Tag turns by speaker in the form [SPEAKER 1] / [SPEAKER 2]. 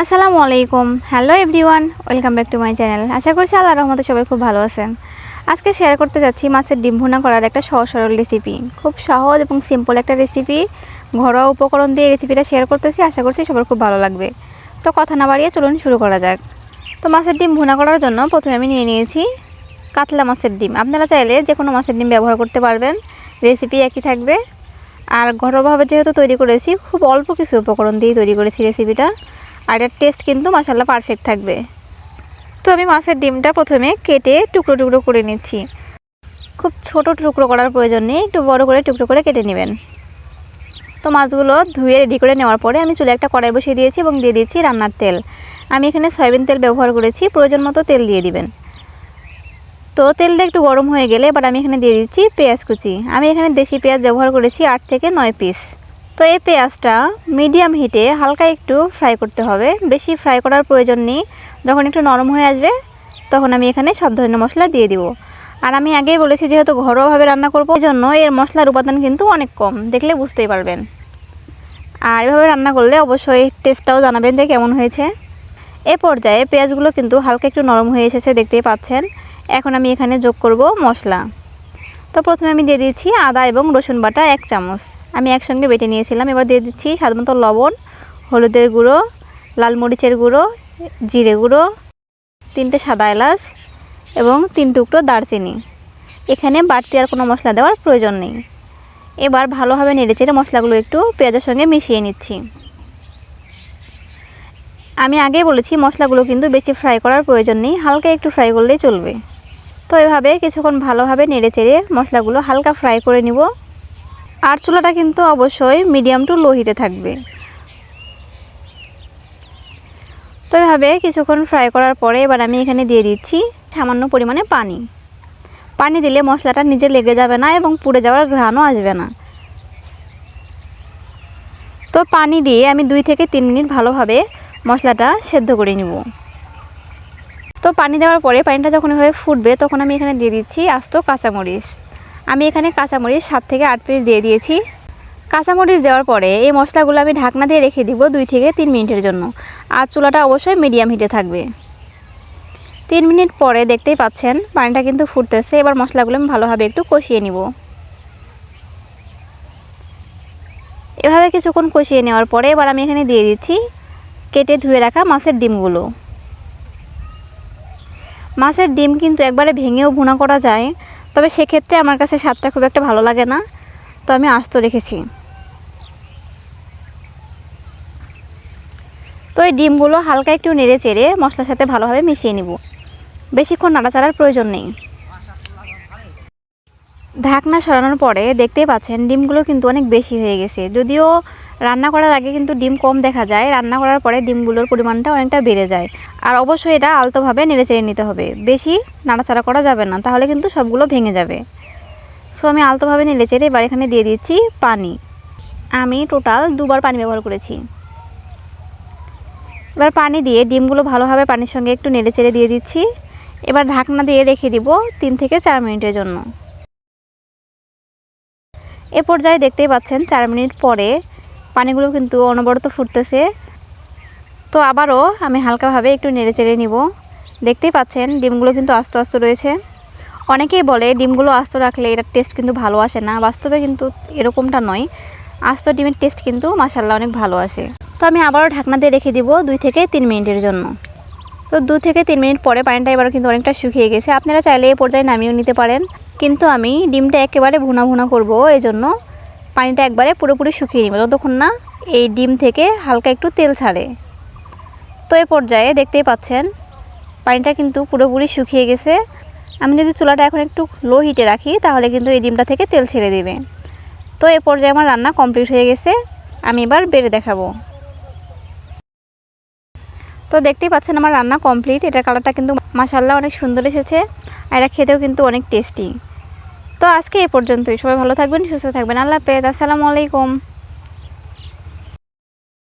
[SPEAKER 1] আসসালামু আলাইকুম। Hello everyone, welcome back to my channel. আশা করছি আল্লাহর রহমতে সবাই খুব ভালো আছেন। আজকে শেয়ার করতে যাচ্ছি মাছের ডিম ভুনা করার একটা সহজ সরল রেসিপি। খুব সহজ এবং সিম্পল একটা রেসিপি, ঘরোয়া উপকরণ দিয়ে রেসিপিটা শেয়ার করতেছি। আশা করছি সবার খুব ভালো লাগবে। তো কথা না বাড়িয়ে চলুন শুরু করা যাক। তো মাছের ডিম ভুনা করার জন্য প্রথমে আমি নিয়ে নিয়েছি কাতলা মাছের ডিম। আপনারা চাইলে যে কোনো মাছের ডিম ব্যবহার করতে পারবেন, রেসিপি একই থাকবে। আর ঘরোয়াভাবে যেহেতু তৈরি করেছি, খুব অল্প কিছু উপকরণ দিয়ে তৈরি করেছি রেসিপিটা, আর এর টেস্ট কিন্তু মাশাআল্লাহ পারফেক্ট থাকবে। তো আমি মাছের ডিমটা প্রথমে কেটে টুকরো টুকরো করে নিচ্ছি। খুব ছোট টুকরো করার প্রয়োজন নেই, একটু বড় করে টুকরো করে কেটে নেবেন। তো মাছগুলো ধুয়ে রেডি করে নেওয়ার পরে আমি চুলে একটা কড়াই বসিয়ে দিয়েছি এবং দিয়ে দিচ্ছি রান্নার তেল। আমি এখানে সয়াবিন তেল ব্যবহার করেছি, প্রয়োজন মতো তেল দিয়ে দিবেন। তো তেলটা একটু গরম হয়ে গেলে এবার আমি এখানে দিয়ে দিচ্ছি পেঁয়াজ কুচি। আমি এখানে দেশি পেঁয়াজ ব্যবহার করেছি 8 থেকে 9 পিস। তো এই পেঁয়াজটা মিডিয়াম হিটে হালকা একটু ফ্রাই করতে হবে, বেশি ফ্রাই করার প্রয়োজন নেই। যখন একটু নরম হয়ে আসবে তখন আমি এখানে সব ধরনের মশলা দিয়ে দিব। আর আমি আগেই বলেছি যেহেতু ঘরোয়াভাবে রান্না করব, এই জন্য এর মশলার উপাদান কিন্তু অনেক কম, দেখলে বুঝতেই পারবেন। আর এভাবে রান্না করলে অবশ্যই টেস্টটাও জানাবেন যে কেমন হয়েছে। এ পর্যায়ে পেঁয়াজগুলো কিন্তু হালকা একটু নরম হয়ে এসেছে, দেখতেই পাচ্ছেন। এখন আমি এখানে যোগ করব মশলা। তো প্রথমে আমি দিয়ে দিচ্ছি আদা এবং রসুন বাটা 1 চামচ, আমি একসঙ্গে বেটে নিয়েছিলাম। এবার দিয়ে দিচ্ছি স্বাদমতো লবণ, হলুদের গুঁড়ো, লাল মরিচের গুঁড়ো, জিরে গুঁড়ো, 3টে সাদা এলাচ এবং 3 টুকরো দারচিনি। এখানে বাড়তি আর কোনো মশলা দেওয়ার প্রয়োজন নেই। এবার ভালোভাবে নেড়েচেড়ে মশলাগুলো একটু পেঁয়াজের সঙ্গে মিশিয়ে নিচ্ছি। আমি আগেই বলেছি মশলাগুলো কিন্তু বেশি ফ্রাই করার প্রয়োজন নেই, হালকা একটু ফ্রাই করলেই চলবে। তো এভাবে কিছুক্ষণ ভালোভাবে নেড়েচেড়ে মশলাগুলো হালকা ফ্রাই করে নিব। আর চুলাটা কিন্তু অবশ্যই মিডিয়াম টু লো হিটে থাকবে। তো এভাবে কিছুক্ষণ ফ্রাই করার পরে এবার আমি এখানে দিয়ে দিচ্ছি সামান্য পরিমাণে পানি। পানি দিলে মশলাটা নিজে লেগে যাবে না এবং পুড়ে যাওয়ার ঘ্রাণও আসবে না। তো পানি দিয়ে আমি 2 থেকে 3 মিনিট ভালোভাবে মশলাটা সেদ্ধ করে নিব। তো পানি দেওয়ার পরে পানিটা যখন এভাবে ফুটবে তখন আমি এখানে দিয়ে দিচ্ছি আস্ত কাঁচামরিচ। আমি এখানে কাঁচামরিচ 7 থেকে 8 পিস দিয়ে দিয়েছি। কাঁচামরিচ দেওয়ার পরে এই মশলাগুলো আমি ঢাকনা দিয়ে রেখে দিব 2 থেকে 3 মিনিটের জন্য। আর চুলাটা অবশ্যই মিডিয়াম হিটে থাকবে। 3 মিনিট পরে দেখতেই পাচ্ছেন পানিটা কিন্তু ফুটতেছে। এবার মশলাগুলো আমি ভালোভাবে একটু কষিয়ে নিব। এভাবে কিছুক্ষণ কষিয়ে নেওয়ার পরে এবার আমি এখানে দিয়ে দিচ্ছি কেটে ধুয়ে রাখা মাছের ডিমগুলো। মাছের ডিম কিন্তু একবারে ভেঙেও ভুনা করা যায়, তবে সেক্ষেত্রে আমার কাছে স্বাদটা খুব একটা ভালো লাগে না, তো আমি আস্ত রেখেছি। তো এই ডিমগুলো হালকা একটু নেড়ে চেড়ে মশলার সাথে ভালোভাবে মিশিয়ে নিব। বেশিক্ষণ নাড়াচাড়ার প্রয়োজন নেই। ঢাকনা সরানোর পরে দেখতেই পাচ্ছেন ডিমগুলো কিন্তু অনেক বেশি হয়ে গেছে। যদিও রান্না করার আগে কিন্তু ডিম কম দেখা যায়, রান্না করার পরে ডিমগুলোর পরিমাণটা অনেকটা বেড়ে যায়। আর অবশ্যই এটা আলতোভাবে নেড়েচেড়ে নিতে হবে, বেশি নাড়াচাড়া করা যাবে না, তাহলে কিন্তু সবগুলো ভেঙে যাবে। সো আমি আলতোভাবে নেড়েচেড়ে এবার এখানে দিয়ে দিচ্ছি পানি। আমি টোটাল 2বার পানি ব্যবহার করেছি। এবার পানি দিয়ে ডিমগুলো ভালোভাবে পানির সঙ্গে একটু নেড়েচেড়ে দিয়ে দিচ্ছি। এবার ঢাকনা দিয়ে রেখে দিব 3 থেকে 4 মিনিটের জন্য। এ পর্যায়ে দেখতেই পাচ্ছেন 4 মিনিট পরে পানিগুলো কিন্তু অনবরত ফুটতেছে। তো আবারও আমি হালকাভাবে একটু নেড়েচেড়ে নিব। দেখতেই পাচ্ছেন ডিমগুলো কিন্তু আস্ত আস্ত রয়েছে। অনেকেই বলে ডিমগুলো আস্ত রাখলে এটার টেস্ট কিন্তু ভালো আসে না, বাস্তবে কিন্তু এরকমটা নয়। আস্ত ডিমের টেস্ট কিন্তু মাশাআল্লাহ অনেক ভালো আসে। তো আমি আবারও ঢাকনা দিয়ে রেখে দিব 2 থেকে 3 মিনিটের জন্য। তো 2 থেকে 3 মিনিট পরে পানিটা এবার কিন্তু অনেকটা শুকিয়ে গেছে। আপনারা চাইলে এই পর্যায়ে নামিয়েও নিতে পারেন, কিন্তু আমি ডিমটা একেবারে ভুনা ভুনা করব, এই জন্য পানিটা একবারে পুরোপুরি শুকিয়ে নিব যতক্ষণ না এই ডিম থেকে হালকা একটু তেল ছাড়ে। তো এই পর্যায়ে দেখতেই পাচ্ছেন পানিটা কিন্তু পুরোপুরি শুকিয়ে গেছে। আমি যদি চুলাটা এখন একটু লো হিটে রাখি তাহলে কিন্তু এই ডিমটা থেকে তেল ছেড়ে দেবে। তো এই পর্যায়ে আমার রান্না কমপ্লিট হয়ে গেছে। আমি এবার বেড়ে দেখাবো। তো দেখতেই পাচ্ছেন আমার রান্না কমপ্লিট। এটার কালারটা কিন্তু মাশাআল্লাহ অনেক সুন্দর এসেছে, আর এটা খেতেও কিন্তু অনেক টেস্টি। তো আজকে এই পর্যন্তই। সবাই ভালো থাকবেন, সুস্থ থাকবেন। আল্লাহ হাফেজ। আসসালামু আলাইকুম।